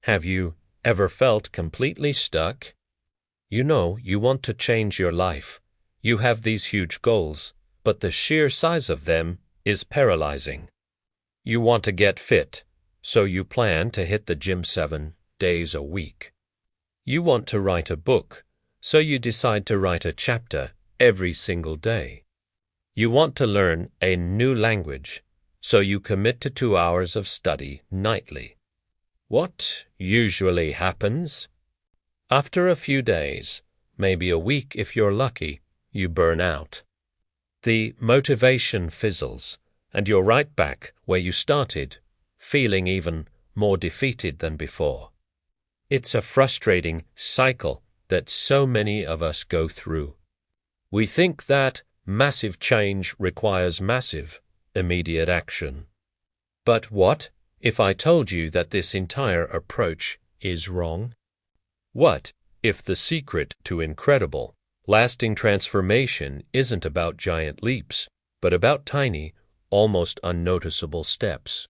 Have you ever felt completely stuck? You know you want to change your life. You have these huge goals, but the sheer size of them is paralyzing. You want to get fit, so you plan to hit the gym 7 days a week. You want to write a book, so you decide to write a chapter every single day. You want to learn a new language, so you commit to 2 hours of study nightly. What usually happens? After a few days, maybe a week if you're lucky, you burn out. The motivation fizzles, and you're right back where you started, feeling even more defeated than before. It's a frustrating cycle that so many of us go through. We think that massive change requires massive, immediate action. But what if I told you that this entire approach is wrong? What if the secret to incredible, lasting transformation isn't about giant leaps, but about tiny, almost unnoticeable steps?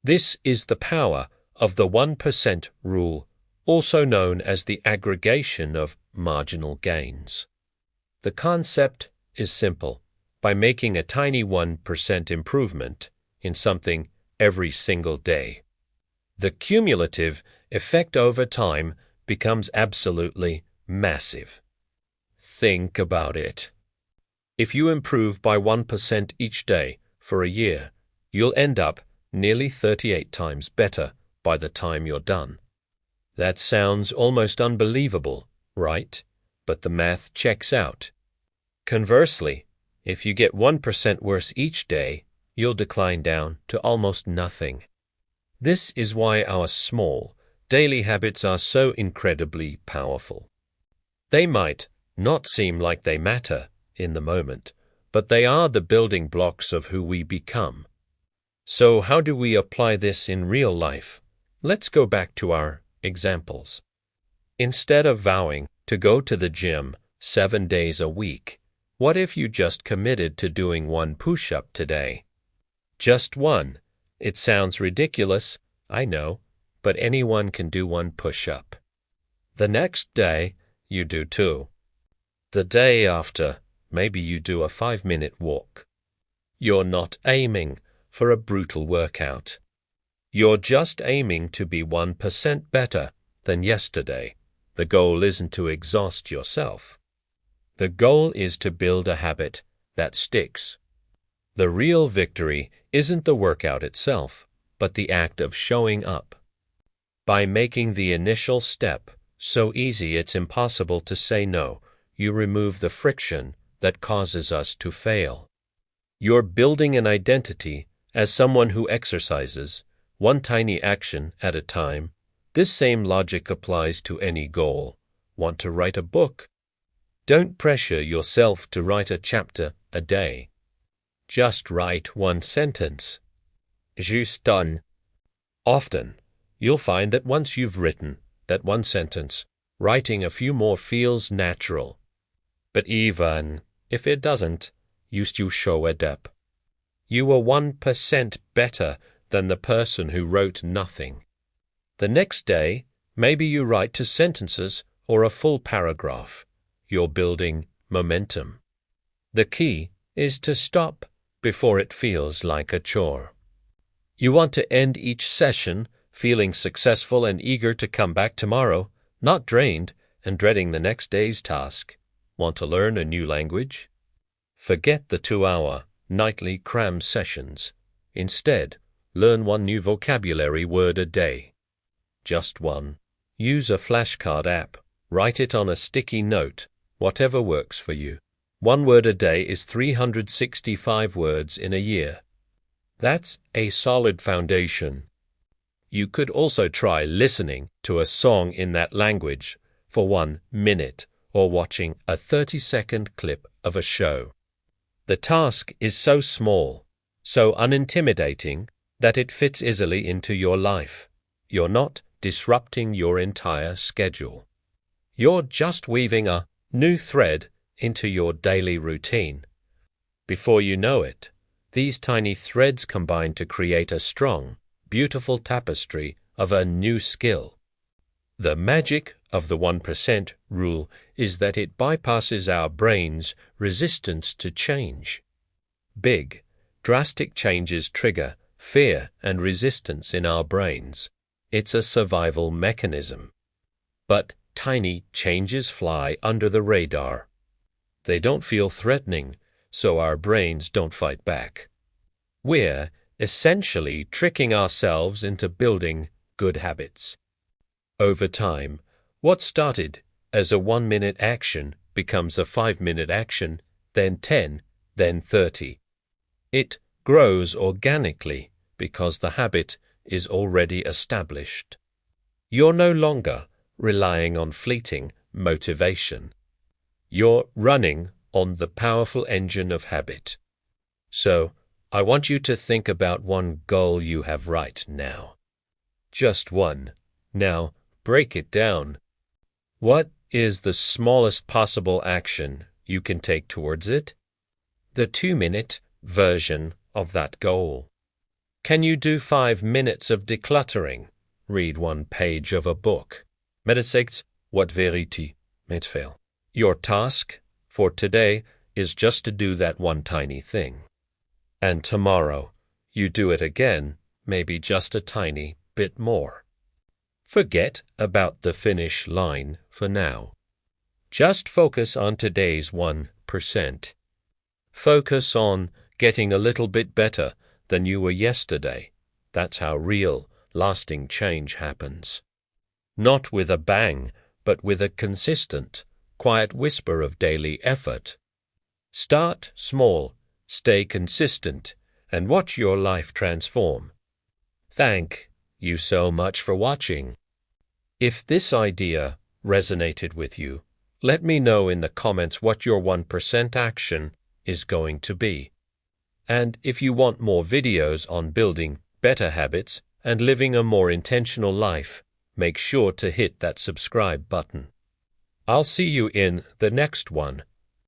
This is the power of the 1% rule, also known as the aggregation of marginal gains. The concept is simple. By making a tiny 1% improvement in something every single day, the cumulative effect over time becomes absolutely massive. Think about it. If you improve by 1% each day for a year, you'll end up nearly 38 times better by the time you're done. That sounds almost unbelievable, right? But the math checks out. Conversely, if you get 1% worse each day, you'll decline down to almost nothing. This is why our small, daily habits are so incredibly powerful. They might not seem like they matter in the moment, but they are the building blocks of who we become. So how do we apply this in real life? Let's go back to our examples. Instead of vowing to go to the gym 7 days a week, what if you just committed to doing 1 push-up today? Just 1. It sounds ridiculous, I know, but anyone can do 1 push-up. The next day, you do 2. The day after, maybe you do a 5-minute walk. You're not aiming for a brutal workout. You're just aiming to be 1% better than yesterday. The goal isn't to exhaust yourself. The goal is to build a habit that sticks. The real victory isn't the workout itself, but the act of showing up. By making the initial step so easy it's impossible to say no, you remove the friction that causes us to fail. You're building an identity as someone who exercises, 1 tiny action at a time. This same logic applies to any goal. Want to write a book? Don't pressure yourself to write a chapter a day. Just write 1 sentence. Juste un. Often, you'll find that once you've written that 1 sentence, writing a few more feels natural. But even if it doesn't, you still show up. You are 1% better than the person who wrote nothing. The next day, maybe you write 2 sentences or a full paragraph. You're building momentum. The key is to stop before it feels like a chore. You want to end each session feeling successful and eager to come back tomorrow, not drained and dreading the next day's task. Want to learn a new language? Forget the 2-hour nightly cram sessions. Instead, learn 1 new vocabulary word a day. Just 1. Use a flashcard app. Write it on a sticky note, whatever works for you. 1 word a day is 365 words in a year. That's a solid foundation. You could also try listening to a song in that language for 1 minute or watching a 30-second clip of a show. The task is so small, so unintimidating, that it fits easily into your life. You're not disrupting your entire schedule. You're just weaving a new thread into your daily routine. Before you know it, these tiny threads combine to create a strong, beautiful tapestry of a new skill. The magic of the 1% rule is that it bypasses our brain's resistance to change. Big, drastic changes trigger fear and resistance in our brains. It's a survival mechanism. But tiny changes fly under the radar. They don't feel threatening, so our brains don't fight back. We're essentially tricking ourselves into building good habits. Over time, what started as a 1-minute action becomes a 5-minute action, then 10, then 30. It grows organically because the habit is already established. You're no longer relying on fleeting motivation. You're running on the powerful engine of habit. So, I want you to think about one goal you have right now. Just one. Now, break it down. What is the smallest possible action you can take towards it? The 2-minute version of that goal. Can you do 5 minutes of decluttering? Read 1 page of a book. Meditates what verity met fail. Your task for today is just to do that one tiny thing. And tomorrow, you do it again, maybe just a tiny bit more. Forget about the finish line for now. Just focus on today's 1%. Focus on getting a little bit better than you were yesterday. That's how real, lasting change happens. Not with a bang, but with a consistent, quiet whisper of daily effort. Start small, stay consistent, and watch your life transform. Thank you so much for watching. If this idea resonated with you, let me know in the comments what your 1% action is going to be. And if you want more videos on building better habits and living a more intentional life, make sure to hit that subscribe button. I'll see you in the next one.